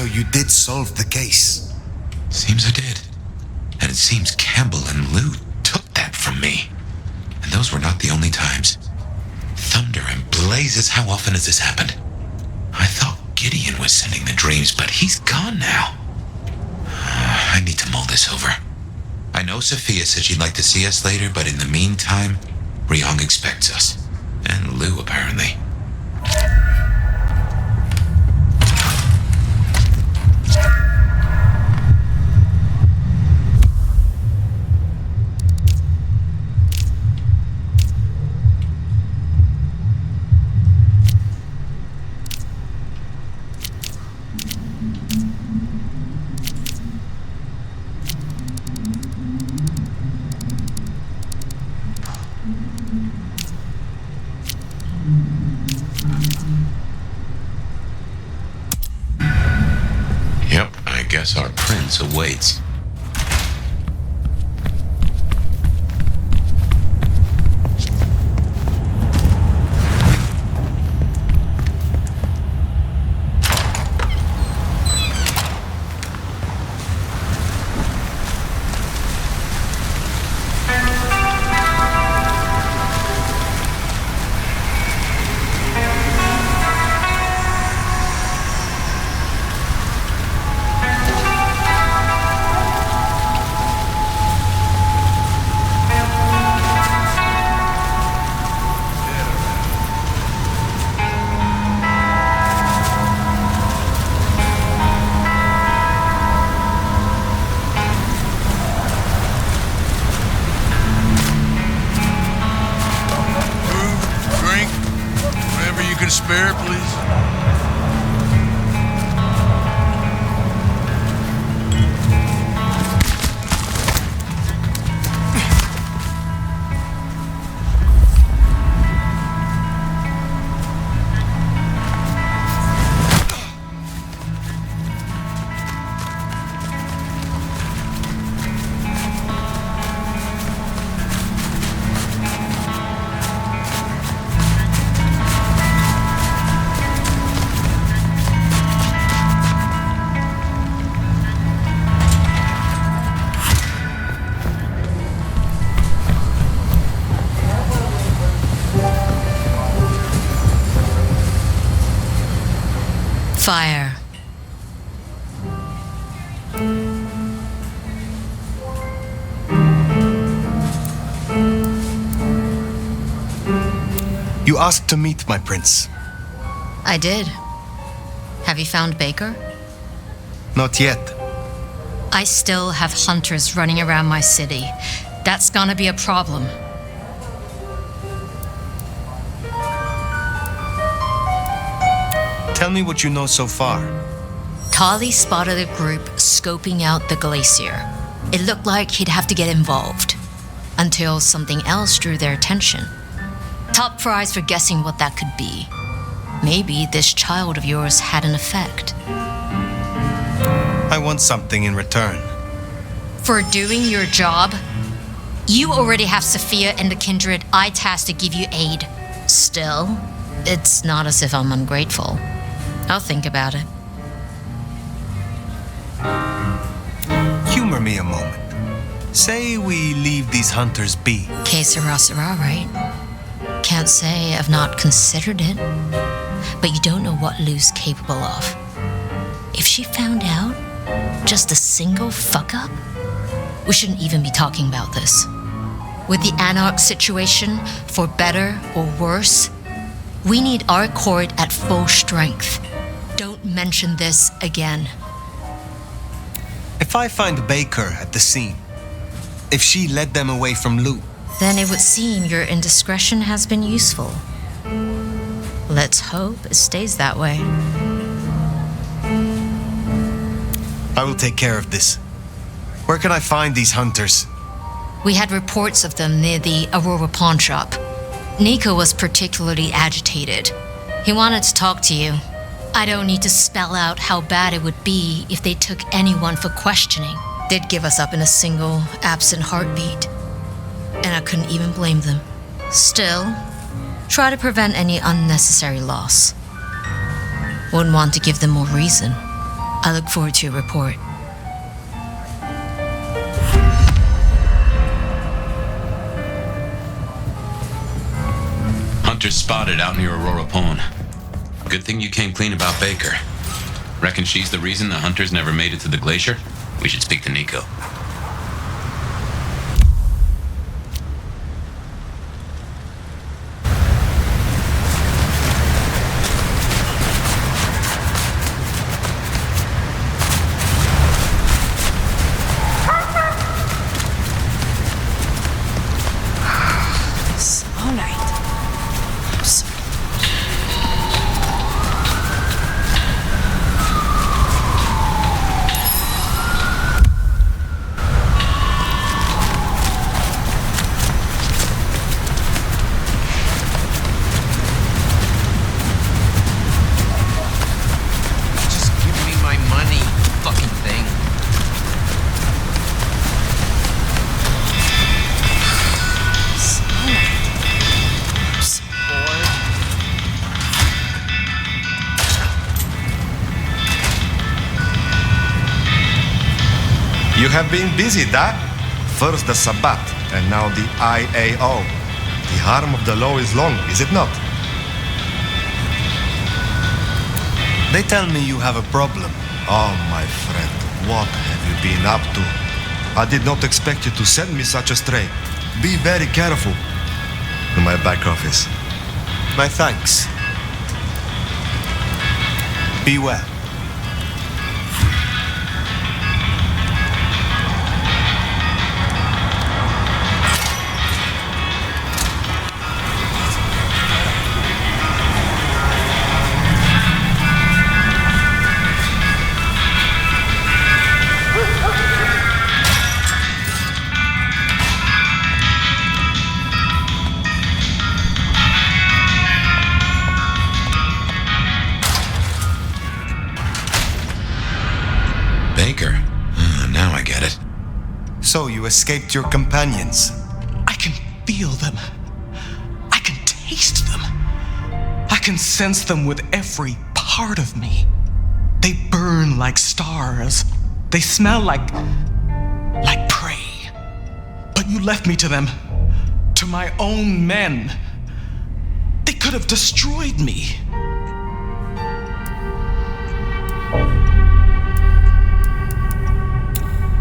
So you did solve the case? Seems I did. And it seems Campbell and Lou took that from me. And those were not the only times. Thunder and blazes, how often has this happened? I thought Gideon was sending the dreams, but he's gone now. I need to mull this over. I know Safia said she'd like to see us later, but in the meantime, Ryong expects us. And Lou, apparently. Guess our prince awaits. Spare, please. Fire. You asked to meet my prince. I did. Have you found Baker? Not yet. I still have hunters running around my city. That's gonna be a problem. Tell me what you know so far. Tali spotted a group scoping out the glacier. It looked like he'd have to get involved. Until something else drew their attention. Top prize for guessing what that could be. Maybe this child of yours had an effect. I want something in return. For doing your job? You already have Safia and the kindred I tasked to give you aid. Still, it's not as if I'm ungrateful. I'll think about it. Humor me a moment. Say we leave these hunters be. Que sera, sera, right? Can't say I've not considered it. But you don't know what Lou's capable of. If she found out, just a single fuck-up, we shouldn't even be talking about this. With the Anarch situation, for better or worse, we need our court at full strength. Don't mention this again. If I find Baker at the scene, if she led them away from Lou, then it would seem your indiscretion has been useful. Let's hope it stays that way. I will take care of this. Where can I find these hunters? We had reports of them near the Aurora pawn shop. Nico was particularly agitated. He wanted to talk to you. I don't need to spell out how bad it would be if they took anyone for questioning. They'd give us up in a single, absent heartbeat. And I couldn't even blame them. Still, try to prevent any unnecessary loss. Wouldn't want to give them more reason. I look forward to your report. Hunters spotted out near Aurora Pond. Good thing you came clean about Baker. Reckon she's the reason the hunters never made it to the glacier? We should speak to Nico. You have been busy, da? First the Sabbat, and now the IAO. The arm of the law is long, is it not? They tell me you have a problem. Oh, my friend, what have you been up to? I did not expect you to send me such a stray. Be very careful. In my back office. My thanks. Be well. Baker. Now I get it. So you escaped your companions. I can feel them. I can taste them. I can sense them with every part of me. They burn like stars. They smell like prey. But you left me to them. To my own men. They could have destroyed me.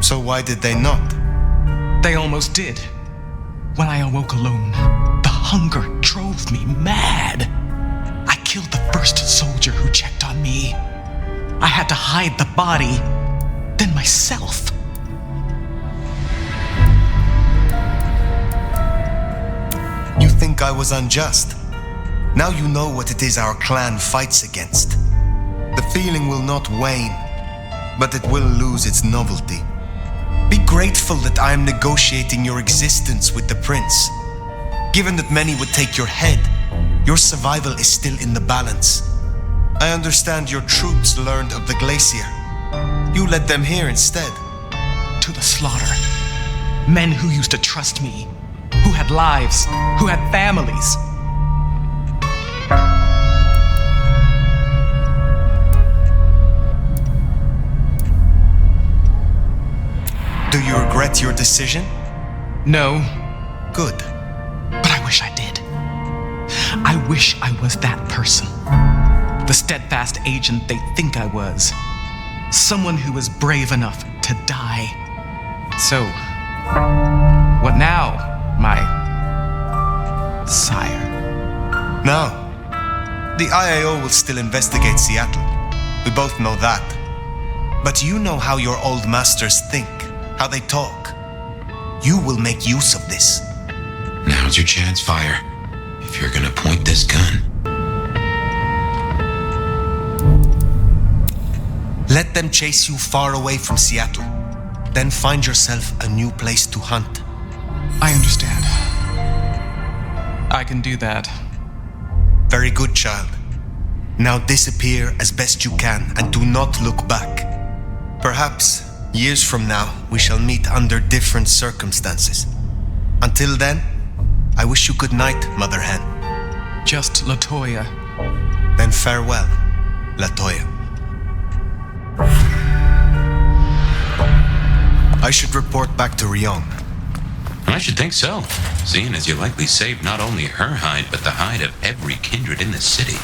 So why did they not? They almost did. When I awoke alone, the hunger drove me mad. I killed the first soldier who checked on me. I had to hide the body, then myself. You think I was unjust? Now you know what it is our clan fights against. The feeling will not wane, but it will lose its novelty. Be grateful that I am negotiating your existence with the prince. Given that many would take your head, your survival is still in the balance. I understand your troops learned of the glacier. You led them here instead. To the slaughter. Men who used to trust me, who had lives, who had families. Do you regret your decision? No, Good. but I wish I did. I wish I was that person. The steadfast agent they think I was. Someone who was brave enough to die. So, what now, my sire? Now, the IAO will still investigate Seattle. We both know that. But you know how your old masters think, how they talk. You will make use of this. Now's your chance, Fire. If you're gonna point this gun. Let them chase you far away from Seattle. Then find yourself a new place to hunt. I understand. I can do that. Very good, child. Now disappear as best you can and do not look back. Perhaps, years from now, we shall meet under different circumstances. Until then, I wish you good night, Mother Hen. Just Latoya. Then farewell, Latoya. I should report back to Ryong. I should think so, seeing as you likely saved not only her hide, but the hide of every kindred in the city.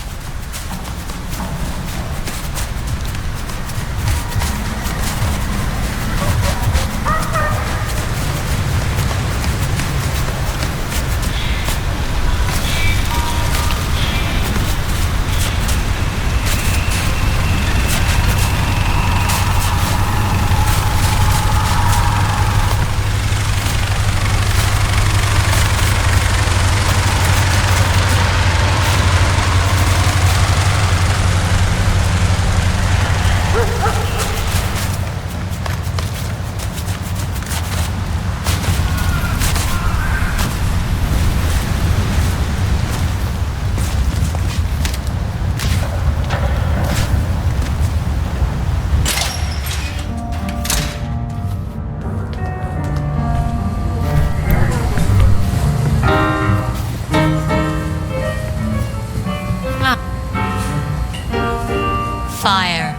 Fire.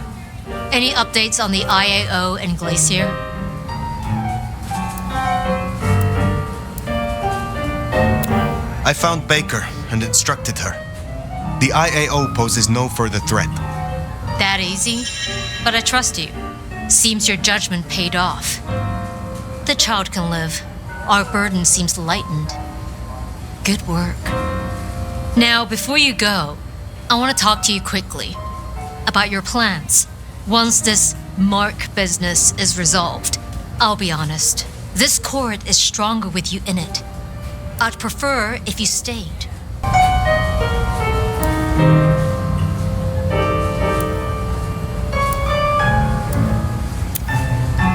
Any updates on the IAO and Glacier? I found Baker and instructed her. The IAO poses no further threat. That easy? But I trust you. Seems your judgment paid off. The child can live. Our burden seems lightened. Good work. Now, before you go, I want to talk to you quickly about your plans. Once this Mark business is resolved, I'll be honest, this court is stronger with you in it. I'd prefer if you stayed.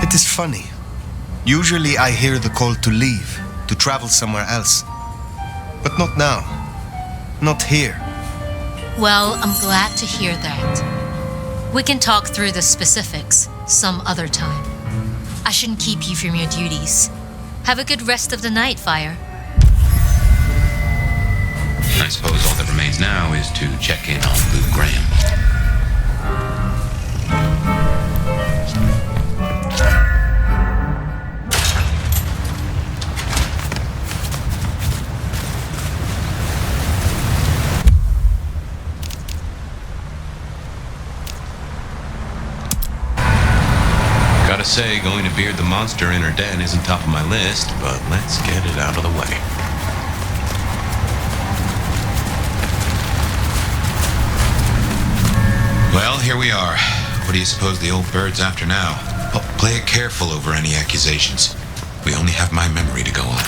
It is funny. Usually I hear the call to leave, to travel somewhere else. But not now. Not here. Well, I'm glad to hear that. We can talk through the specifics some other time. I shouldn't keep you from your duties. Have a good rest of the night, Fire. I suppose all that remains now is to check in on Lou Graham. Gotta say, going to beard the monster in her den isn't top of my list, but let's get it out of the way. Well, here we are. What do you suppose the old bird's after now? Oh, play it careful over any accusations. We only have my memory to go on.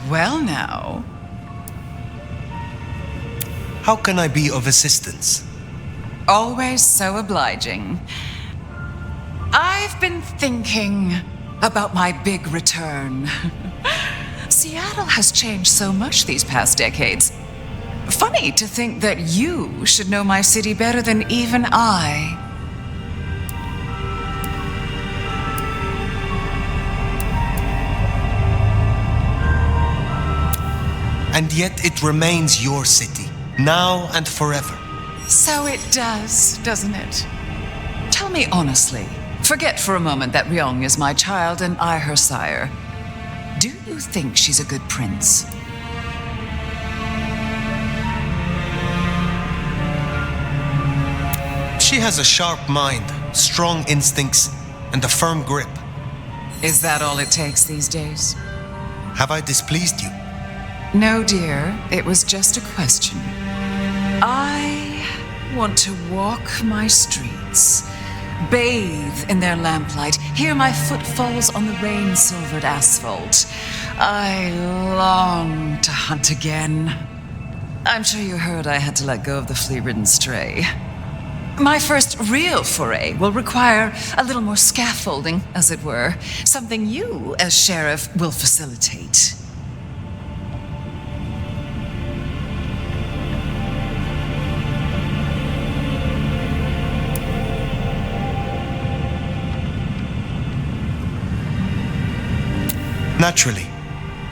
Well now. How can I be of assistance? Always so obliging. I've been thinking about my big return. Seattle has changed so much these past decades. Funny to think that you should know my city better than even I. And yet it remains your city, now and forever. So it does, doesn't it? Tell me honestly, forget for a moment that Ryong is my child and I her sire. Do you think she's a good prince? She has a sharp mind, strong instincts, and a firm grip. Is that all it takes these days? Have I displeased you? No, dear, it was just a question. I want to walk my streets, bathe in their lamplight, hear my footfalls on the rain-silvered asphalt. I long to hunt again. I'm sure you heard I had to let go of the flea-ridden stray. My first real foray will require a little more scaffolding, as it were. Something you, as sheriff, will facilitate. Naturally.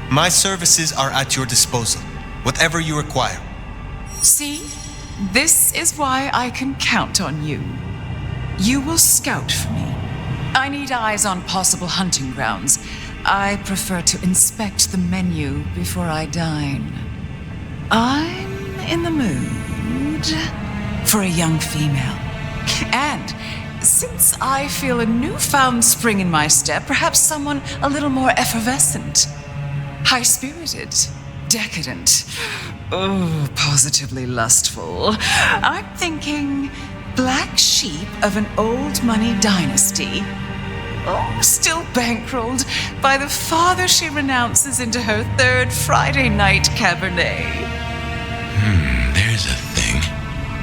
My services are at your disposal. Whatever you require. See? This is why I can count on you. You will scout for me. I need eyes on possible hunting grounds. I prefer to inspect the menu before I dine. I'm in the mood for a young female. And since I feel a newfound spring in my step, perhaps someone a little more effervescent, high-spirited, decadent. Oh, positively lustful. I'm thinking black sheep of an old money dynasty. Oh, still bankrolled by the father she renounces into her third Friday night Cabernet. There's a thing.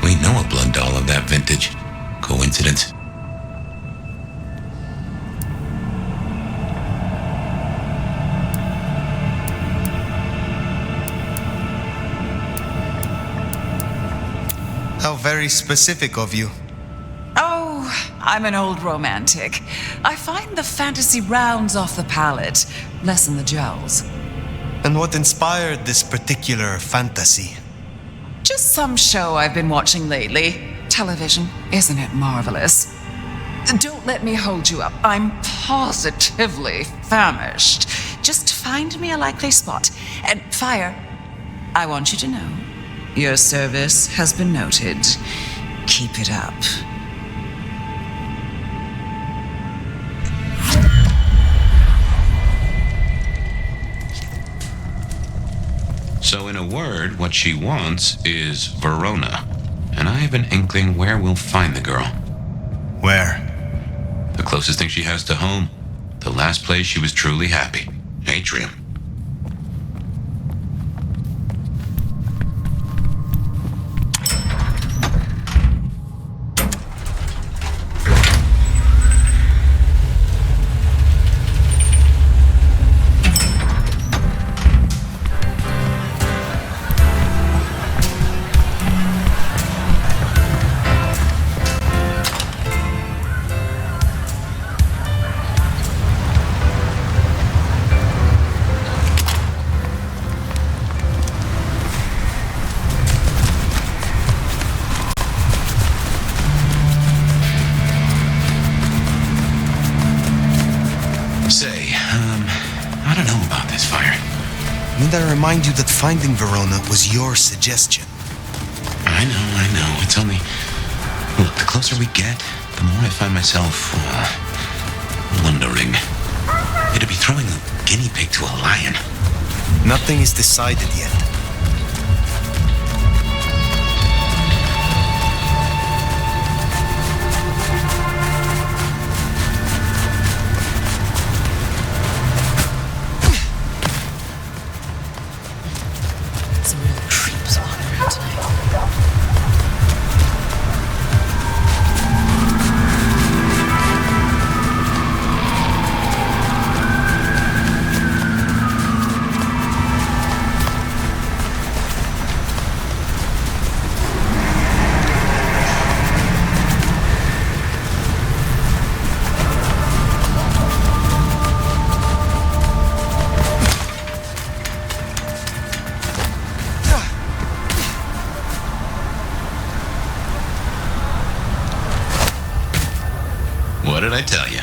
We know a blood doll of that vintage. Coincidence? How very specific of you. Oh, I'm an old romantic. I find the fantasy rounds off the palate, lessen the jowls. And what inspired this particular fantasy? Just some show I've been watching lately. Television, isn't it marvelous? Don't let me hold you up. I'm positively famished. Just find me a likely spot. And Fire, I want you to know, your service has been noted. Keep it up. So in a word, what she wants is Verona. And I have an inkling where we'll find the girl. Where? The closest thing she has to home. The last place she was truly happy. Atrium. Need I remind you that finding Verona was your suggestion? I know. It's only... Look, the closer we get, the more I find myself, wondering. It'd be throwing a guinea pig to a lion. Nothing is decided yet. Some real creeps walking around tonight. What did I tell you?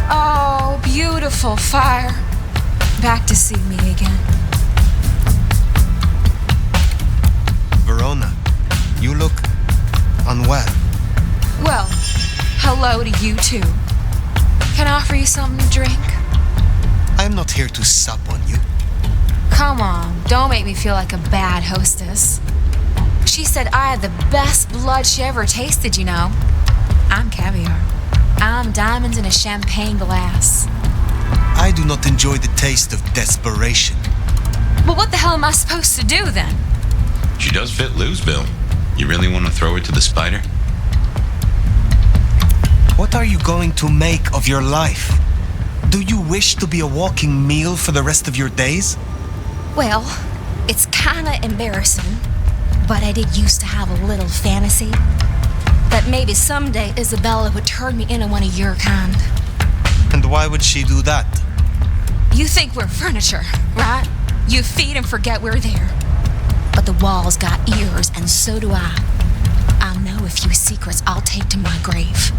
Oh, beautiful Fire. Back to see me again. unwell. Well, hello to you too. Can I offer you something to drink? I am not here to sup on you. Come on, don't make me feel like a bad hostess. She said I had the best blood she ever tasted, you know. I'm caviar. I'm diamonds in a champagne glass. I do not enjoy the taste of desperation. Well, what the hell am I supposed to do then? She does fit Lou's bill. You really want to throw her to the spider? What are you going to make of your life? Do you wish to be a walking meal for the rest of your days? Well, it's kinda embarrassing, but I did used to have a little fantasy that maybe someday Isabella would turn me into one of your kind. And why would she do that? You think we're furniture, right? You feed and forget we're there. But the walls got ears, and so do I. I know a few secrets I'll take to my grave.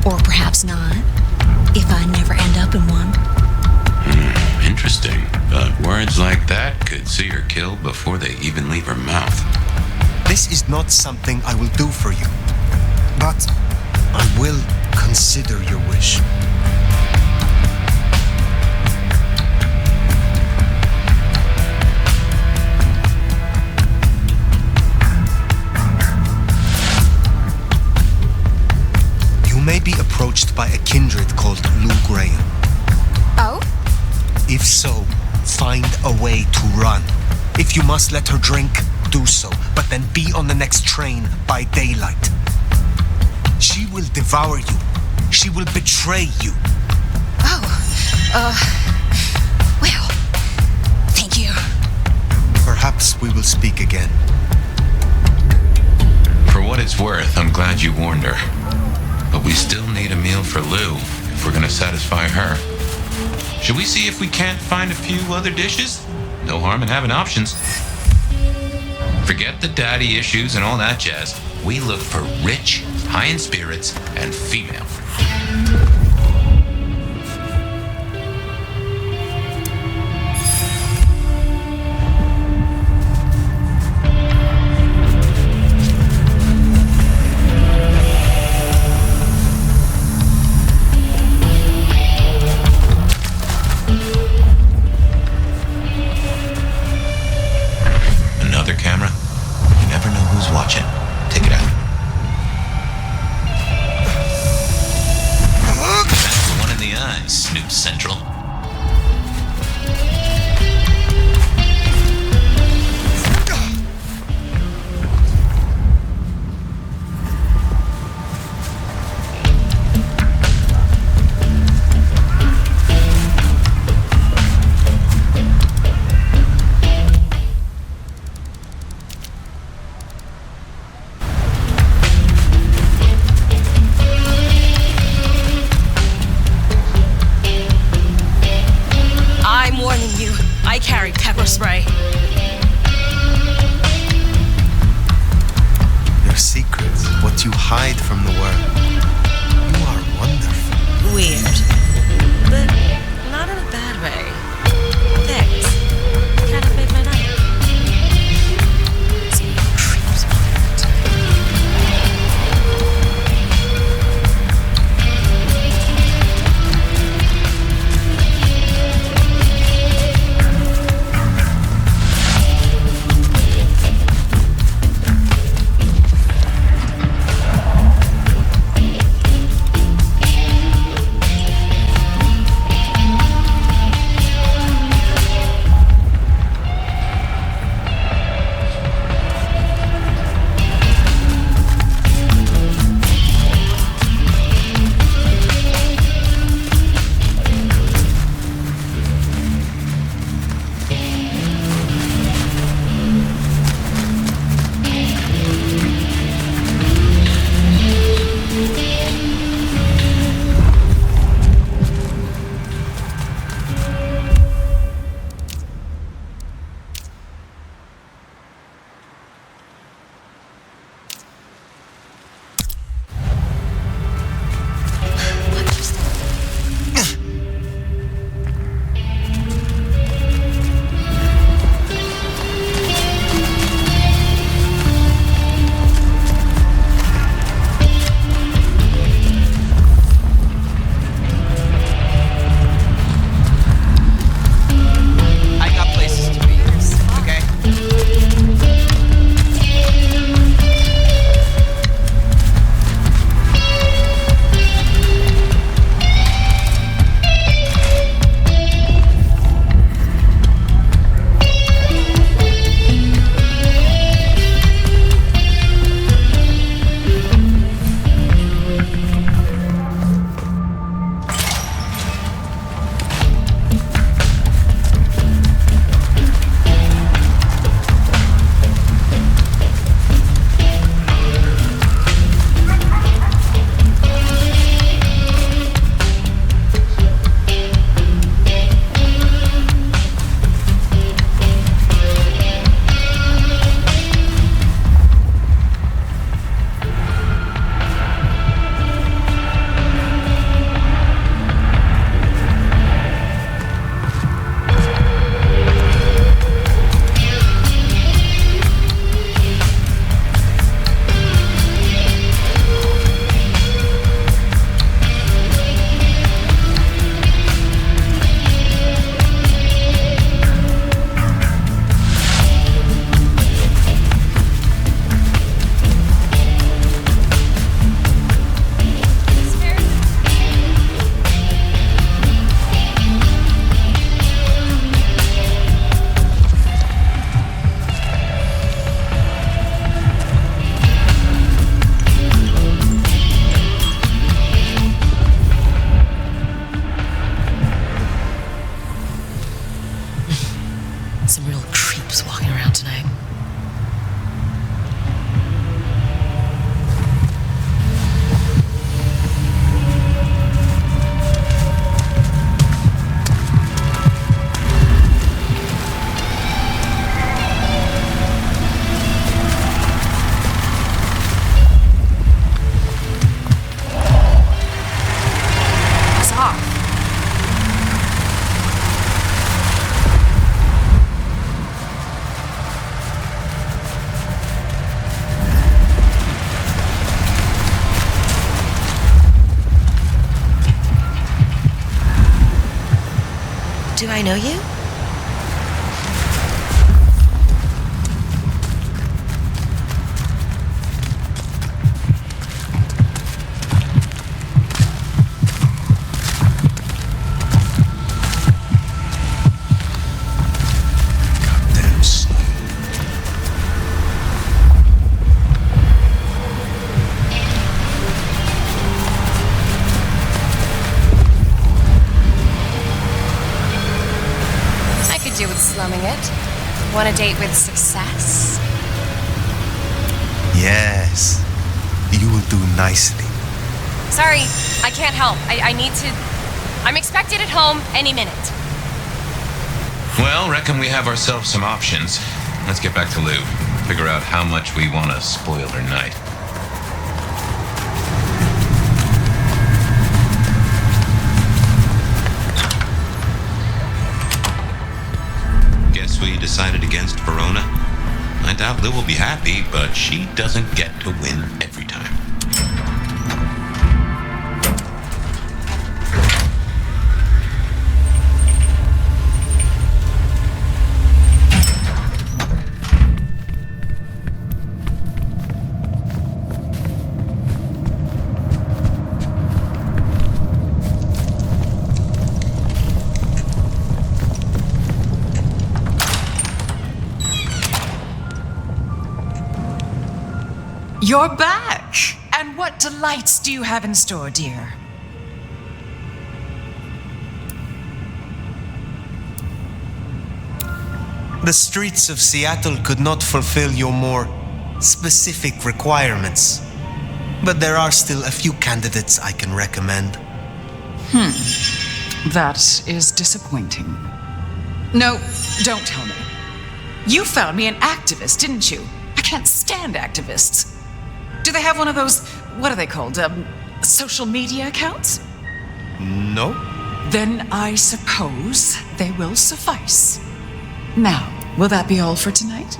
Or perhaps not, if I never end up in one. Interesting. But words like that could see her killed before they even leave her mouth. This is not something I will do for you. But I will consider your wish. You may be approached by a kindred called Lou Graham. Oh? If so, find a way to run. If you must let her drink, do so, but then be on the next train by daylight. She will devour you. She will betray you. Well, thank you. Perhaps we will speak again. For what it's worth, I'm glad you warned her. But we still need a meal for Lou if we're gonna satisfy her. Should we see if we can't find a few other dishes? No harm in having options. Forget the daddy issues and all that jazz. We look for rich, high in spirits, and female. Another camera? You never know who's watching. Take it out. That's the one in the eye, Snoop Central. I'm warning you. I carry pepper spray. Your secrets, what you hide from the world. You are wonderful. Weird. But not in a bad way. Thanks. Kind of made my night. Some creeps on it. Some real creeps walking around tonight. Do I know you? Goddamn snow. Do with slumming it. Want a date with success? Yes. You will do nicely. Sorry, I can't help. I need to... I'm expected at home any minute. Well, reckon we have ourselves some options. Let's get back to Lou. Figure out how much we want to spoil her night. Guess we decided against Verona. I doubt Lou will be happy, but she doesn't get to win every time. You're back! And what delights do you have in store, dear? The streets of Seattle could not fulfill your more specific requirements, but there are still a few candidates I can recommend. That is disappointing. No, don't tell me. You found me an activist, didn't you? I can't stand activists. Do they have one of those, what are they called, social media accounts? No? Then I suppose they will suffice. Now, will that be all for tonight?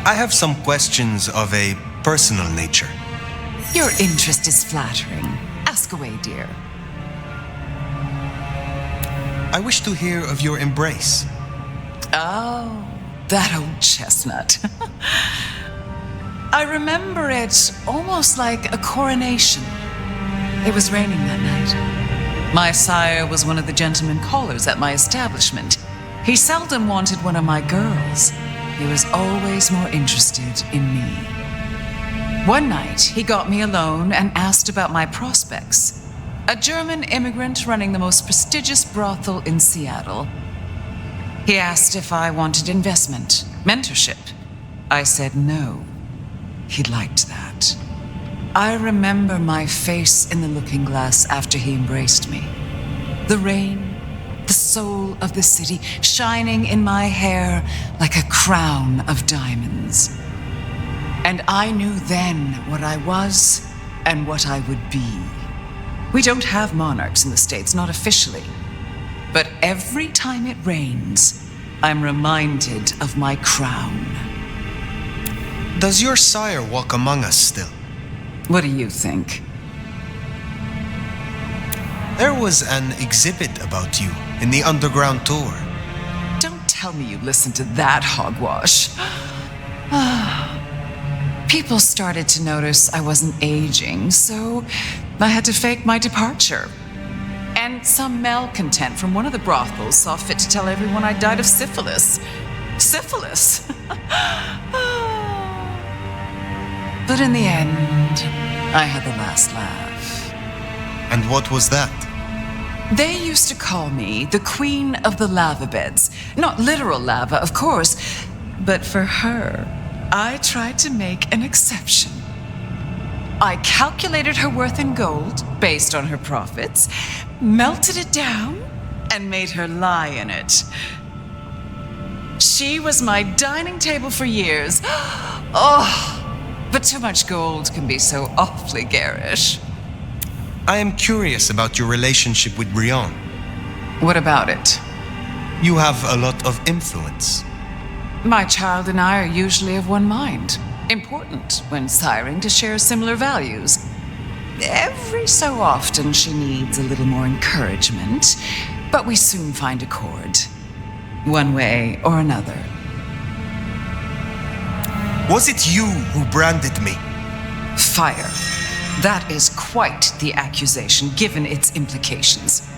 I have some questions of a personal nature. Your interest is flattering. Ask away, dear. I wish to hear of your embrace. Oh, that old chestnut. I remember it almost like a coronation. It was raining that night. My sire was one of the gentlemen callers at my establishment. He seldom wanted one of my girls. He was always more interested in me. One night, he got me alone and asked about my prospects. A German immigrant running the most prestigious brothel in Seattle. He asked if I wanted investment, mentorship. I said no. He liked that. I remember my face in the looking glass after he embraced me. The rain, the soul of the city, shining in my hair like a crown of diamonds. And I knew then what I was and what I would be. We don't have monarchs in the States, not officially. But every time it rains, I'm reminded of my crown. Does your sire walk among us still? What do you think? There was an exhibit about you in the underground tour. Don't tell me you listened to that hogwash. People started to notice I wasn't aging, so I had to fake my departure. And some malcontent from one of the brothels saw fit to tell everyone I died of syphilis. Syphilis! But in the end, I had the last laugh. And what was that? They used to call me the Queen of the Lava Beds. Not literal lava, of course, but for her, I tried to make an exception. I calculated her worth in gold based on her profits, melted it down, and made her lie in it. She was my dining table for years. Oh, but too much gold can be so awfully garish. I am curious about your relationship with Brienne. What about it? You have a lot of influence. My child and I are usually of one mind. Important when siring to share similar values. Every so often she needs a little more encouragement, but we soon find accord. One way or another. Was it you who branded me? Fire. That is quite the accusation, given its implications.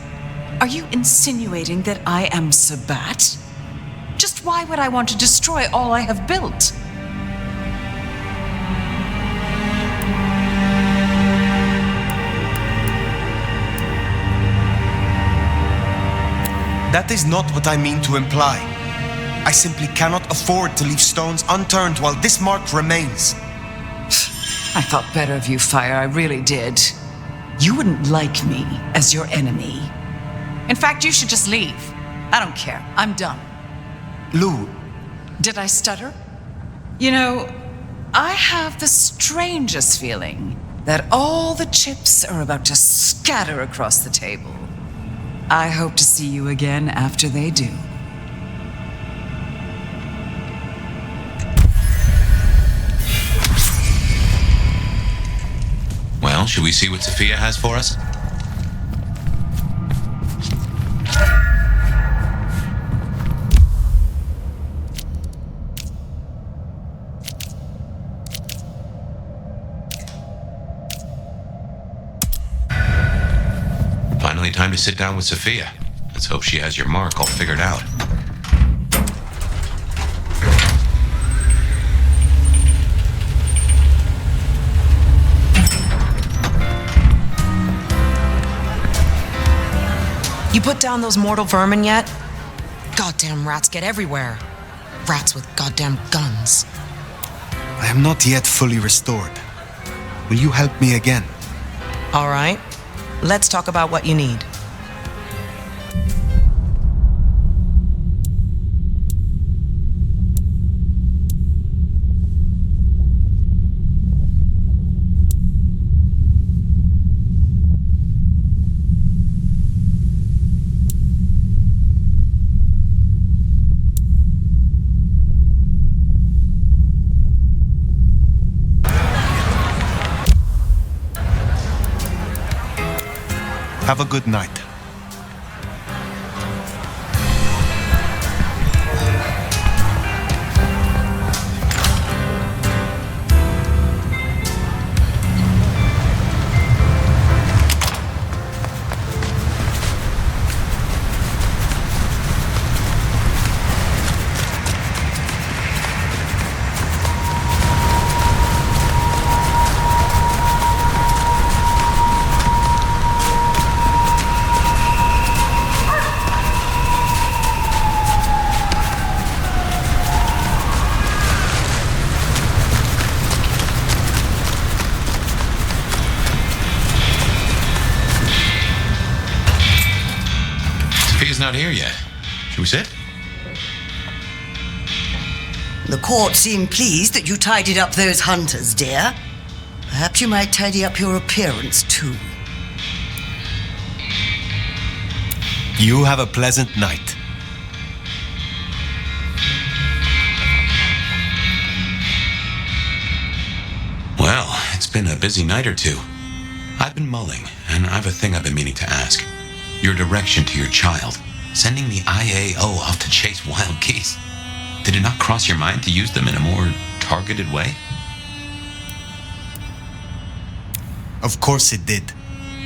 Are you insinuating that I am Sabat? Just why would I want to destroy all I have built? That is not what I mean to imply. I simply cannot afford to leave stones unturned while this mark remains. I thought better of you, Fire, I really did. You wouldn't like me as your enemy. In fact, you should just leave. I don't care. I'm done. Lou. Did I stutter? You know, I have the strangest feeling that all the chips are about to scatter across the table. I hope to see you again after they do. Well, should we see what Safia has for us? Finally time to sit down with Safia. Let's hope she has your mark all figured out. You put down those mortal vermin yet? Goddamn rats get everywhere. Rats with goddamn guns. I am not yet fully restored. Will you help me again? All right. Let's talk about what you need. Have a good night. Safia's not here yet. Should we sit? The court seemed pleased that you tidied up those hunters, dear. Perhaps you might tidy up your appearance, too. You have a pleasant night. Well, it's been a busy night or two. I've been mulling, and I've a thing I've been meaning to ask. Your direction to your child, sending the IAO off to chase wild geese. Did it not cross your mind to use them in a more targeted way? Of course it did.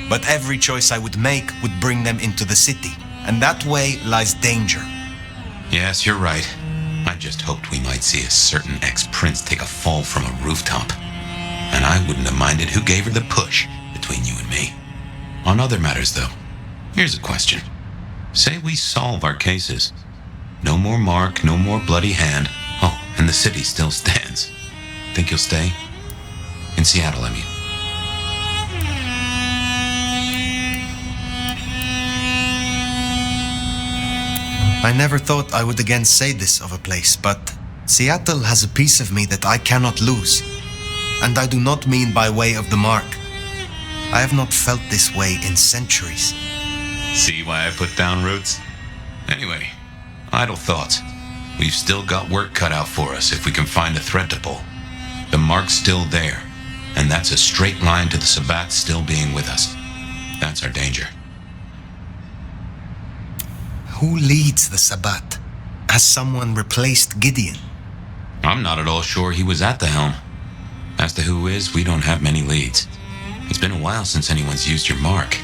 But every choice I would make would bring them into the city, and that way lies danger. Yes, you're right. I just hoped we might see a certain ex-prince take a fall from a rooftop. And I wouldn't have minded who gave her the push between you and me. On other matters, though, Here's a question. Say we solve our cases. No more Mark, no more bloody hand. Oh, and the city still stands. Think you'll stay? In Seattle, I mean. I never thought I would again say this of a place, but Seattle has a piece of me that I cannot lose. And I do not mean by way of the mark. I have not felt this way in centuries. See why I put down roots? Anyway, idle thoughts. We've still got work cut out for us if we can find a thread to pull. The mark's still there, and that's a straight line to the Sabbat still being with us. That's our danger. Who leads the Sabbat? Has someone replaced Gideon? I'm not at all sure he was at the helm. As to who is, we don't have many leads. It's been a while since anyone's used your mark.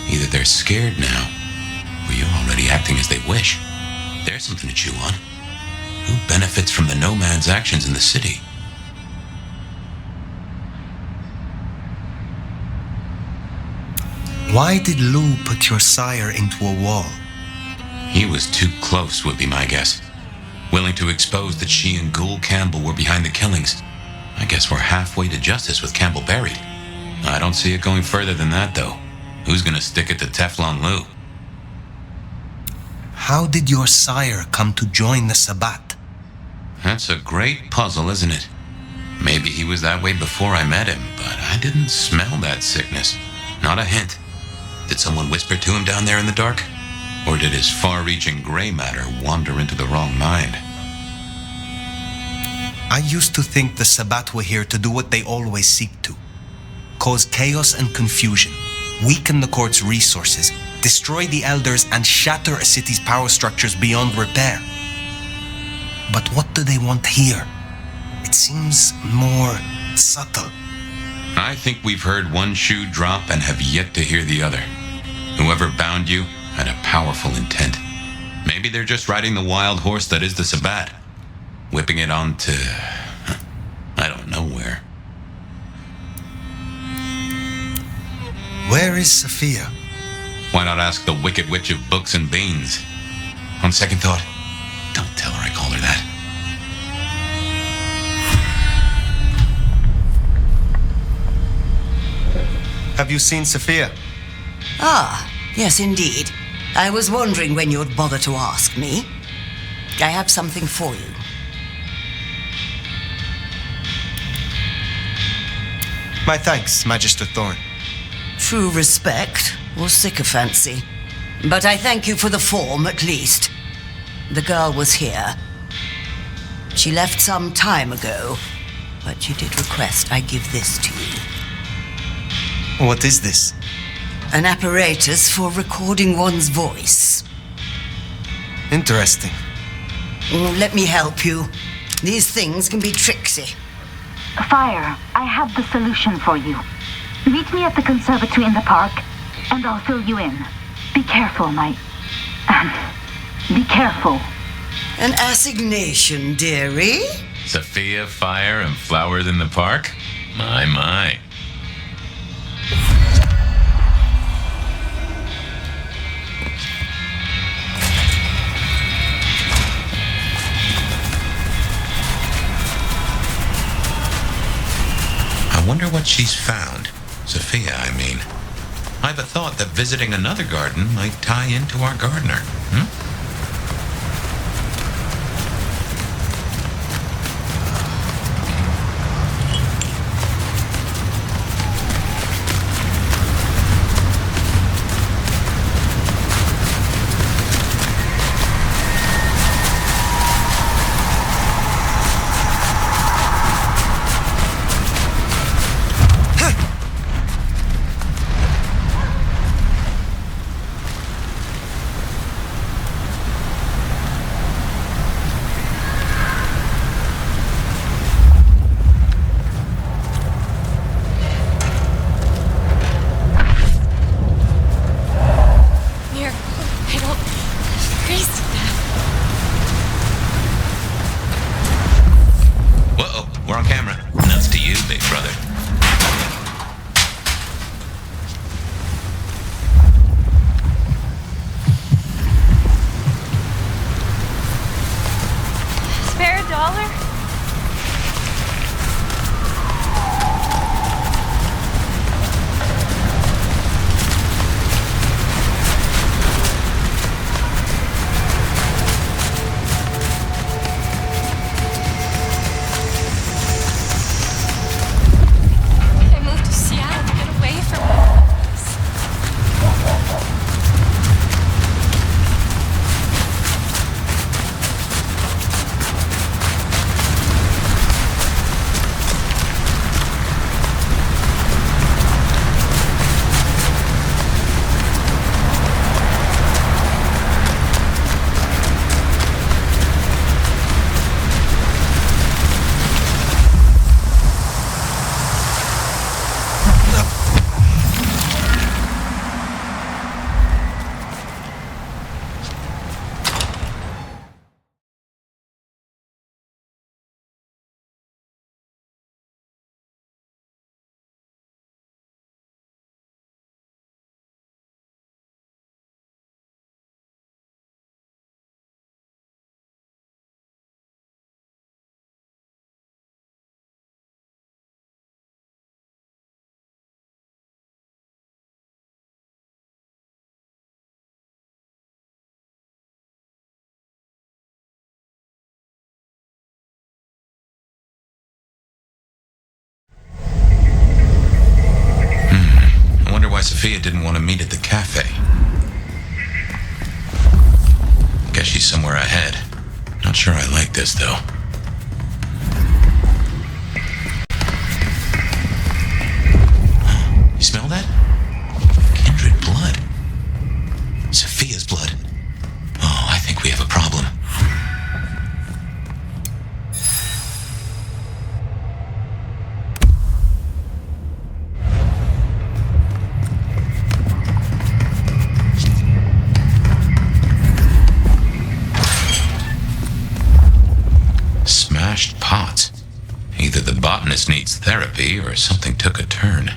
Either they're scared now, or you're already acting as they wish. There's something to chew on. Who benefits from the Nomad's actions in the city? Why did Lou put your sire into a wall? He was too close, would be my guess. Willing to expose that she and Ghoul Campbell were behind the killings. I guess we're halfway to justice with Campbell buried. I don't see it going further than that, though. Who's gonna stick it to Teflon Lou? How did your sire come to join the Sabbat? That's a great puzzle, isn't it? Maybe he was that way before I met him, but I didn't smell that sickness. Not a hint. Did someone whisper to him down there in the dark? Or did his far-reaching gray matter wander into the wrong mind? I used to think the Sabbat were here to do what they always seek to. Cause chaos and confusion, weaken the court's resources, destroy the elders, and shatter a city's power structures beyond repair. But what do they want here? It seems more subtle. I think we've heard one shoe drop and have yet to hear the other. Whoever bound you had a powerful intent. Maybe they're just riding the wild horse that is the Sabbat, whipping it on to... I don't know where. Where is Safia? Why not ask the Wicked Witch of Books and Beans? On second thought, don't tell her I called her that. Have you seen Safia? Ah, yes indeed. I was wondering when you'd bother to ask me. I have something for you. My thanks, Magister Thorn. True respect or sycophancy. But I thank you for the form, at least. The girl was here. She left some time ago, but you did request I give this to you. What is this? An apparatus for recording one's voice. Interesting. Let me help you. These things can be tricksy. Fire, I have the solution for you. Meet me at the conservatory in the park, and I'll fill you in. Be careful, be careful. An assignation, dearie? Safia, fire, and flowers in the park? My. I wonder what she's found. Safia, I mean. I've a thought that visiting another garden might tie into our gardener. $1? I moved to Seattle to get away from all of this. I wonder why Safia didn't want to meet at the cafe. Guess she's somewhere ahead. Not sure I like this, though. You smell that? Kindred blood. Safia's blood. Oh, I think we have a problem. Smashed pots. Either the botanist needs therapy or something took a turn.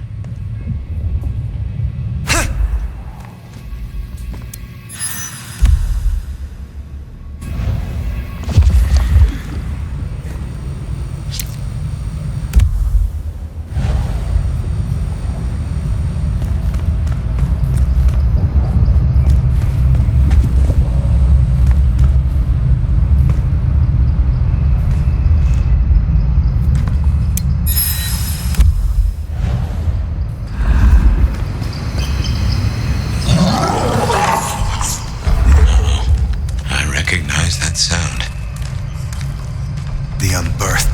The unbirthed.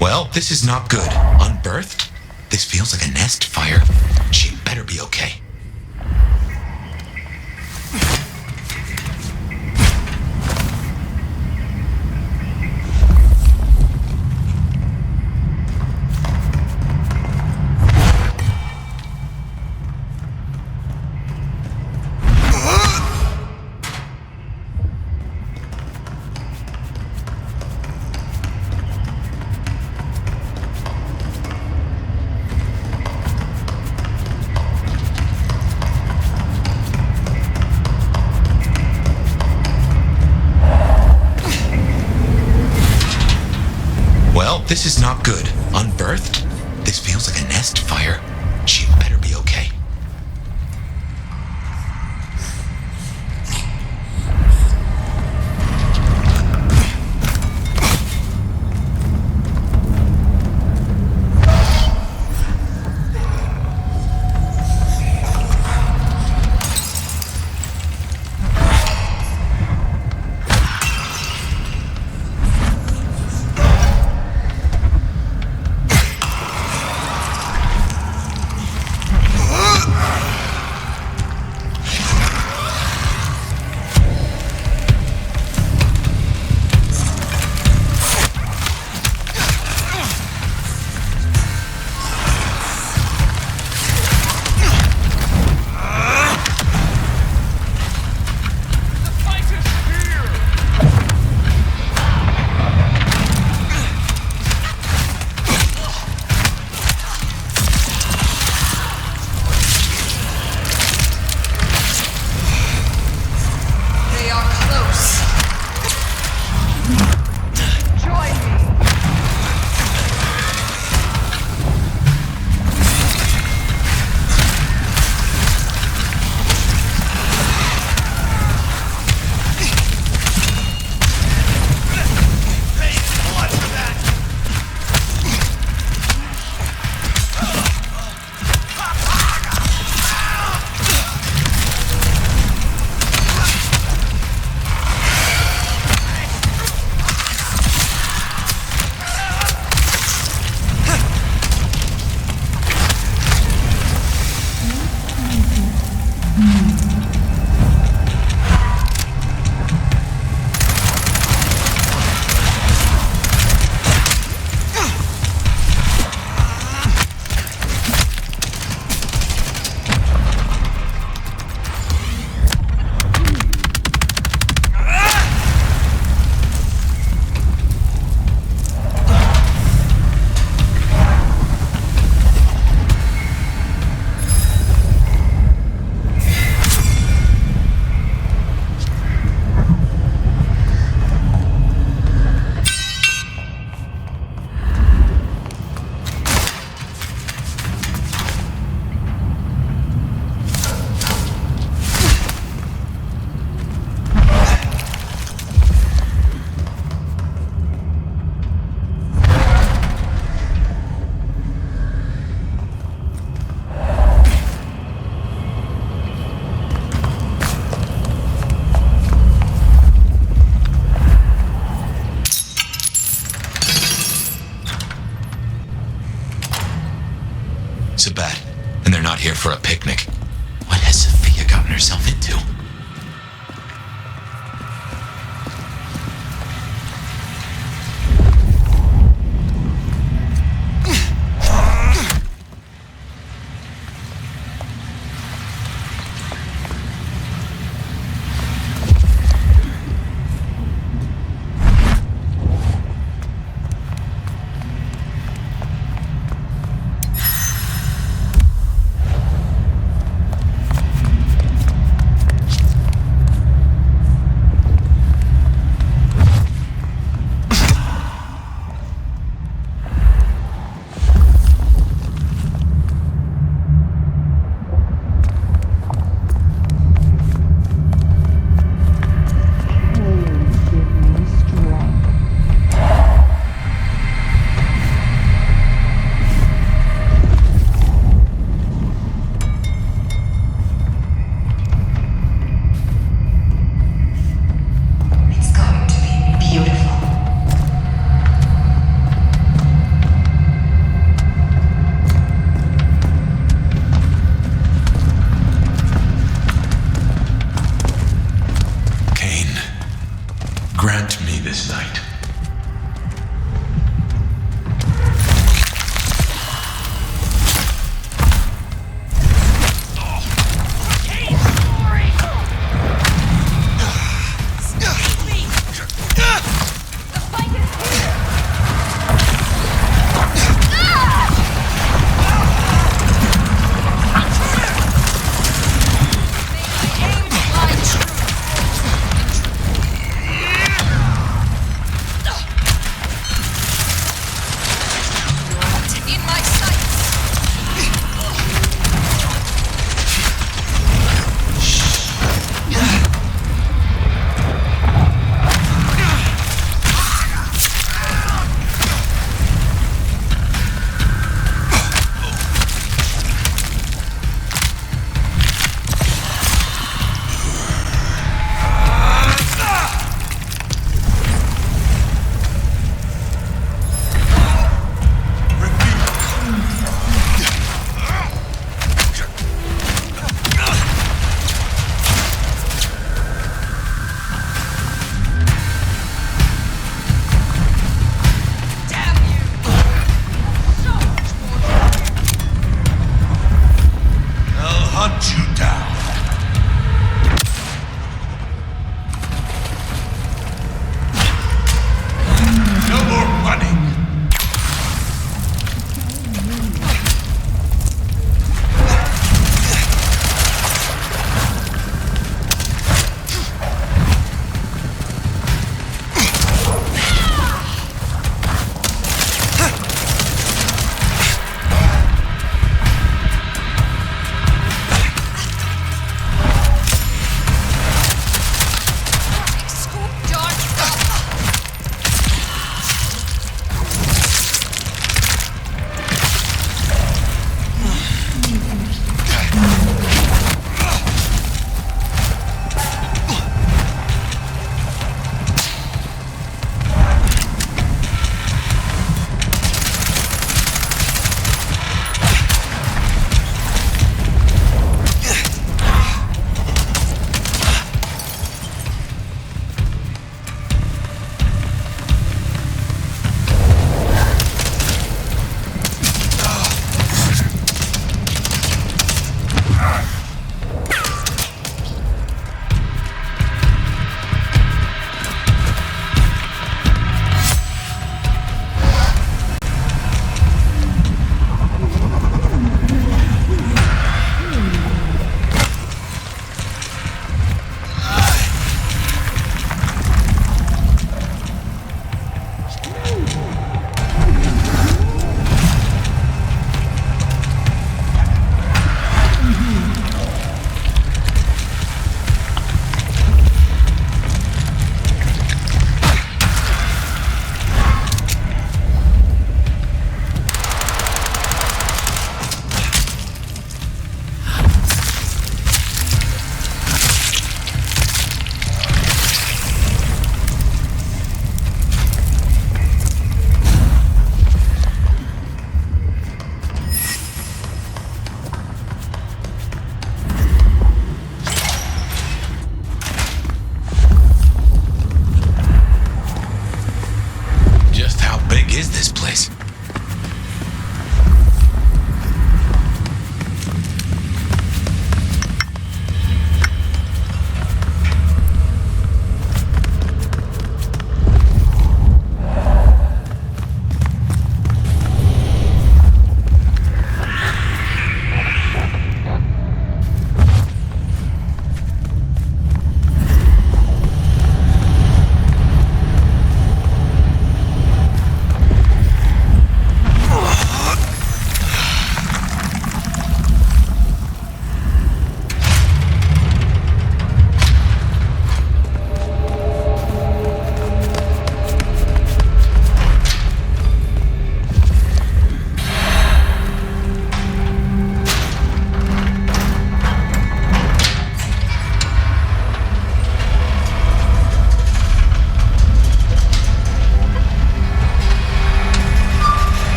Well, this is not good. Unbirthed? This This feels like a nest fire. She better be okay. This is not good. Unbirthed? This feels like a nest fire. She better be okay. So bad, and they're not here for a picnic. What has Safia gotten herself into?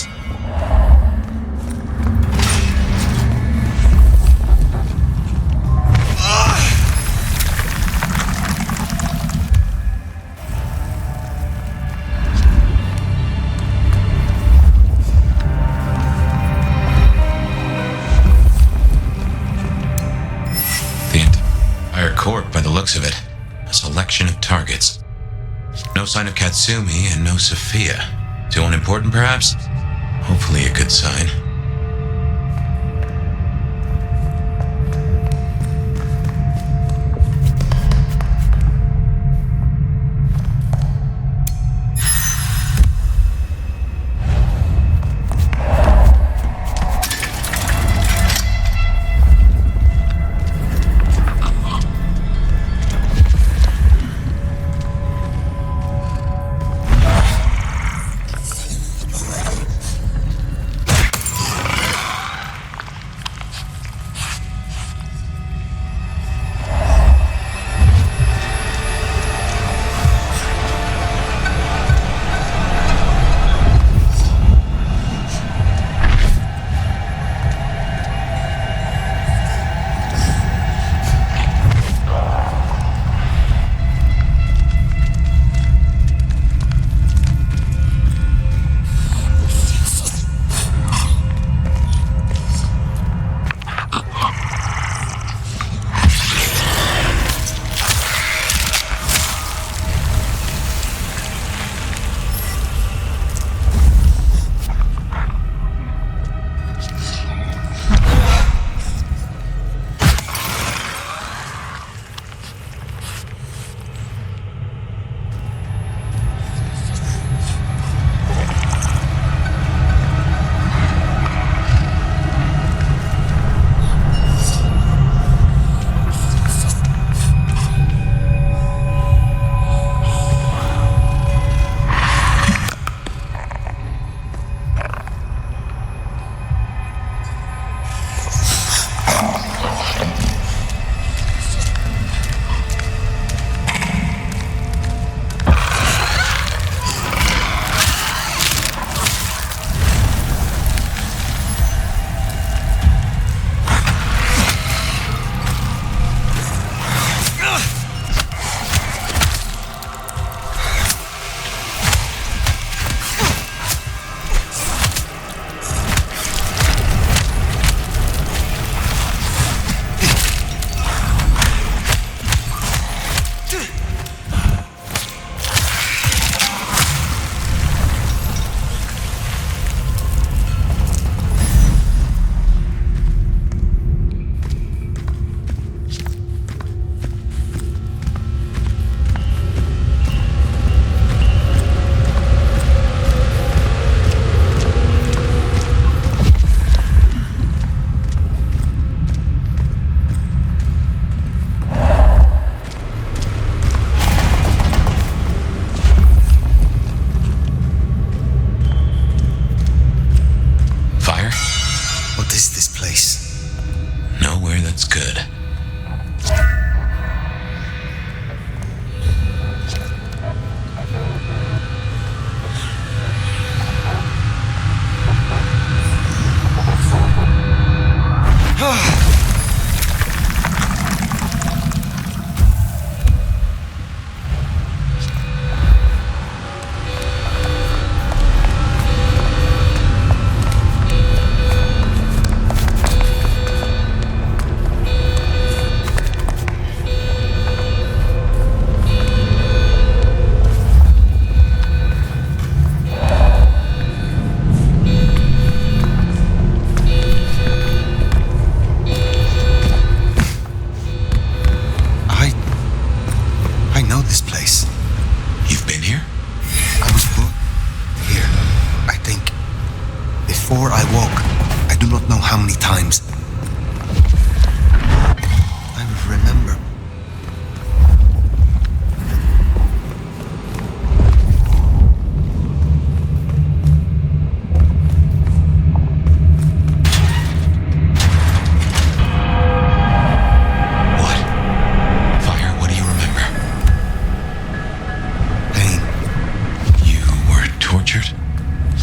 place. Court, by the looks of it. A selection of targets. No sign of Katsumi and no Safia. Too unimportant, perhaps? Hopefully a good sign.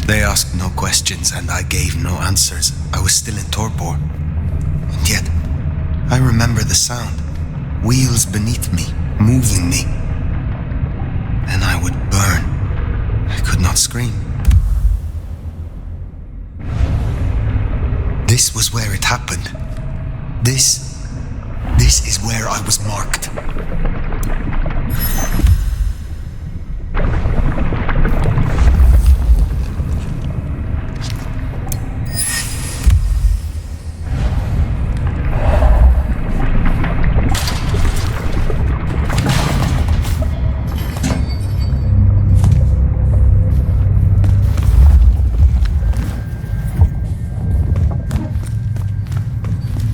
They asked no questions. questions and I gave no answers, I was still in torpor. And yet, I remember the sound. Wheels beneath me, moving me. Then I would burn. I could not scream. This was where it happened. This is where I was marked.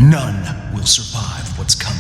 None will survive what's coming.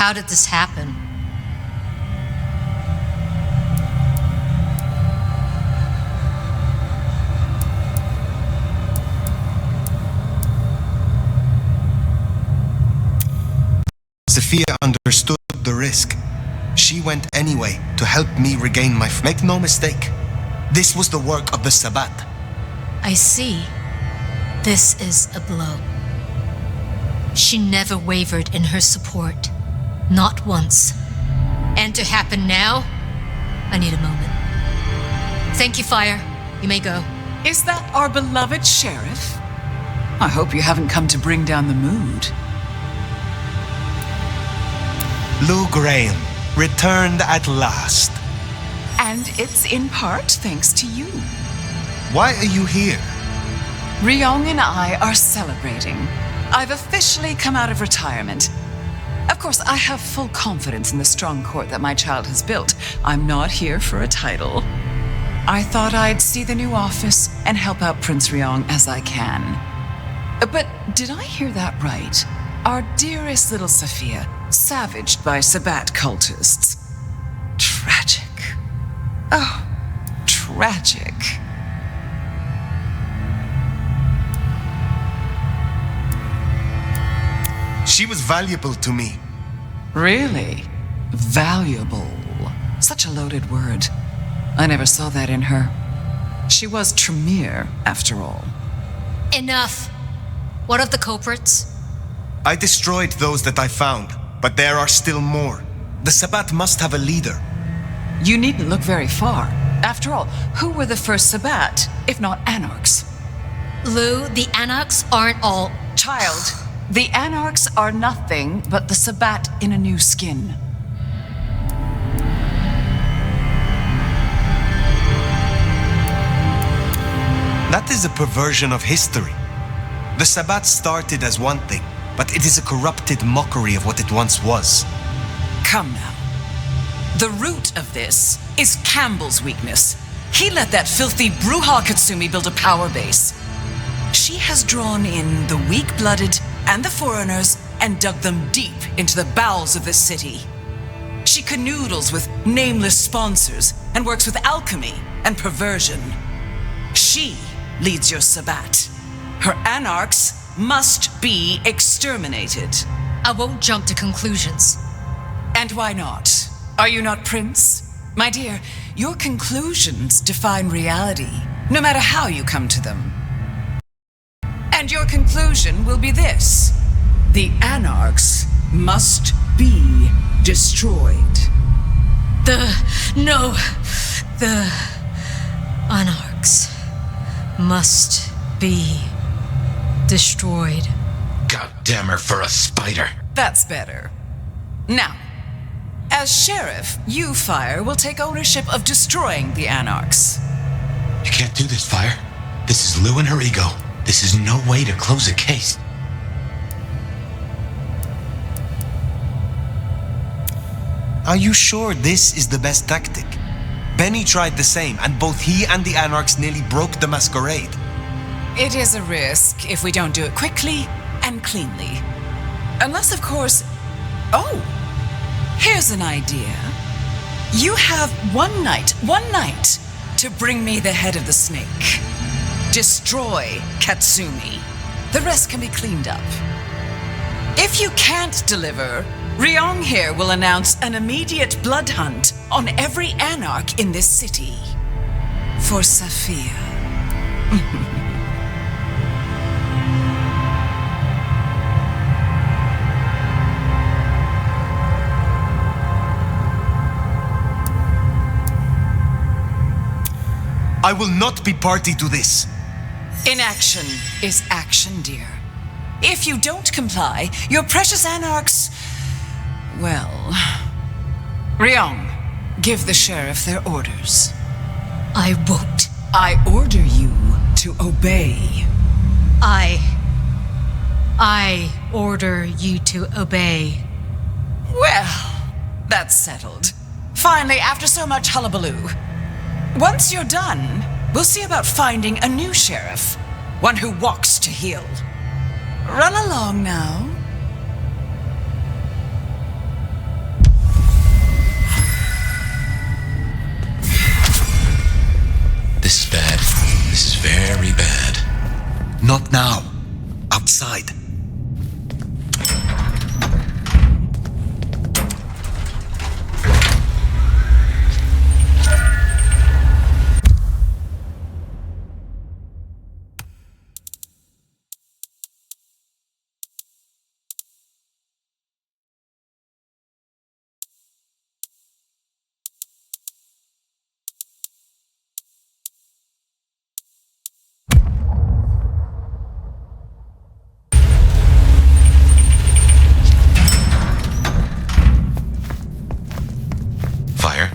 How did this happen? Safia understood the risk. She went anyway to help me regain my... Make no mistake, this was the work of the Sabbat. I see. This is a blow. She never wavered in her support. Not once. And to happen now? I need a moment. Thank you, Fire. You may go. Is that our beloved sheriff? I hope you haven't come to bring down the mood. Lou Graham, returned at last. And it's in part thanks to you. Why are you here? Ryong and I are celebrating. I've officially come out of retirement. Of course, I have full confidence in the strong court that my child has built. I'm not here for a title. I thought I'd see the new office and help out Prince Ryong as I can. But did I hear that right? Our dearest little Safia, savaged by Sabbat cultists. Tragic. Oh, tragic. She was valuable to me. Really? Valuable. Such a loaded word. I never saw that in her. She was Tremere, after all. Enough. What of the culprits? I destroyed those that I found, but there are still more. The Sabbat must have a leader. You needn't look very far. After all, who were the first Sabbat, if not Anarchs? Lou, the Anarchs aren't all... Child, the Anarchs are nothing but the Sabbat in a new skin. That is a perversion of history. The Sabbat started as one thing, but it is a corrupted mockery of what it once was. Come now. The root of this is Campbell's weakness. He let that filthy Bruja Katsumi build a power base. She has drawn in the weak-blooded and the foreigners and dug them deep into the bowels of this city. She canoodles with nameless sponsors and works with alchemy and perversion. She leads your Sabbat. Her Anarchs must be exterminated. I won't jump to conclusions. And why not? Are you not Prince? My dear, your conclusions define reality, no matter how you come to them. And your conclusion will be this: the Anarchs must be destroyed. The Anarchs must be destroyed. God damn her for a spider. That's better. Now, as sheriff, you, Fire, will take ownership of destroying the Anarchs. You can't do this, Fire. This is Lou and her ego. This is no way to close a case. Are you sure this is the best tactic? Benny tried the same, and both he and the Anarchs nearly broke the Masquerade. It is a risk if we don't do it quickly and cleanly. Unless, of course... Oh! Here's an idea. You have one night to bring me the head of the snake. Destroy Katsumi. The rest can be cleaned up. If you can't deliver, Ryong here will announce an immediate blood hunt on every Anarch in this city. For Safia. I will not be party to this. Inaction is action, dear. If you don't comply, your precious Anarchs... Well... Ryong, give the sheriff their orders. I won't. I order you to obey. I order you to obey. Well, that's settled. Finally, after so much hullabaloo. Once you're done, we'll see about finding a new sheriff. One who walks to heal. Run along now. Not now. Outside.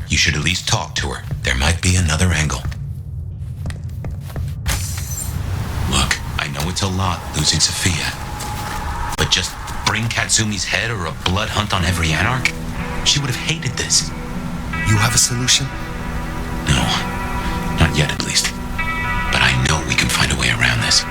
You should at least talk to her. There might be another angle. Look, I know it's a lot losing Safia, but just bring Katsumi's head or a blood hunt on every Anarch? She would have hated this. You have a solution? No, not yet at least. But I know we can find a way around this.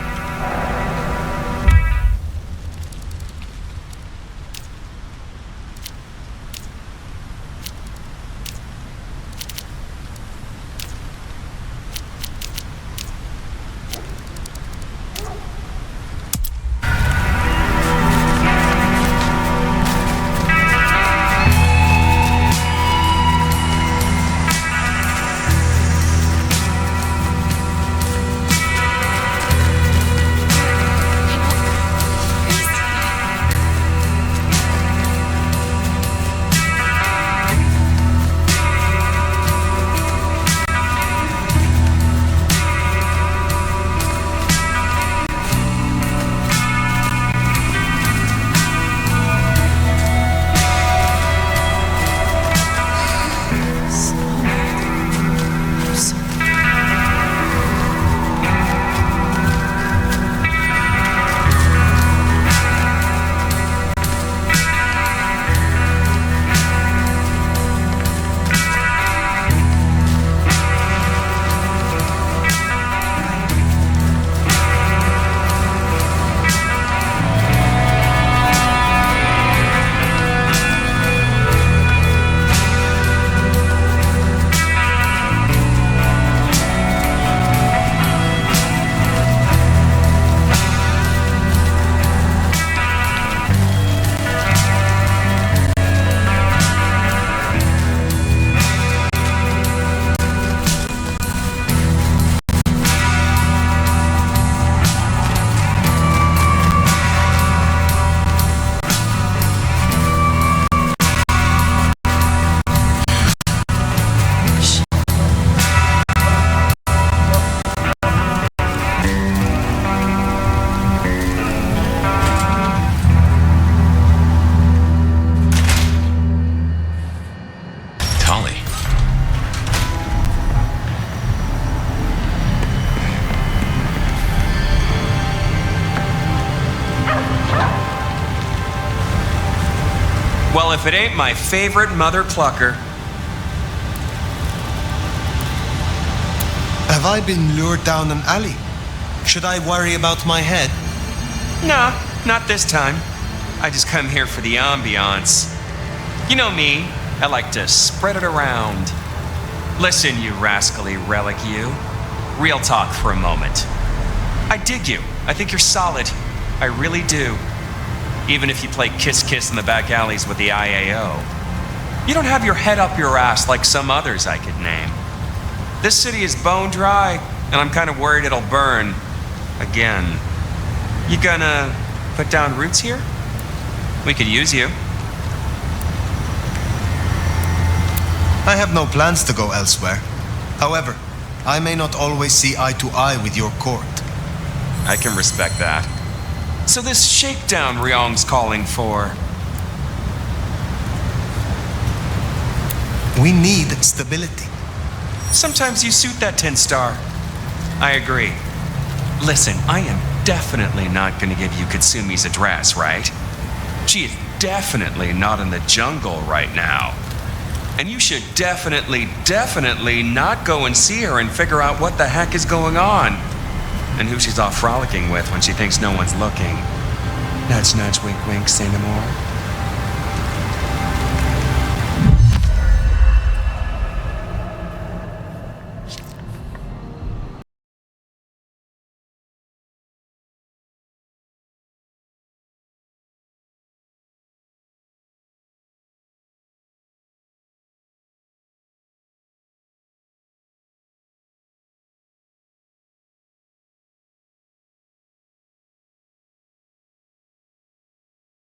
Well, if it ain't my favorite mother clucker. Have I been lured down an alley? Should I worry about my head? No, not this time. I just come here for the ambiance. You know me, I like to spread it around. Listen, you rascally relic, you. Real talk for a moment. I dig you. I think you're solid. I really do. Even if you play kiss-kiss in the back alleys with the IAO. You don't have your head up your ass like some others I could name. This city is bone dry, and I'm kind of worried it'll burn. Again. You gonna put down roots here? We could use you. I have no plans to go elsewhere. However, I may not always see eye to eye with your court. I can respect that. So this shakedown Ryong's calling for. We need stability. Sometimes you suit that 10-star. I agree. Listen, I am definitely not going to give you Katsumi's address, right? She is definitely not in the jungle right now. And you should definitely not go and see her and figure out what the heck is going on. And who she's off frolicking with when she thinks no one's looking. Nudge, nudge, wink, wink, say no more.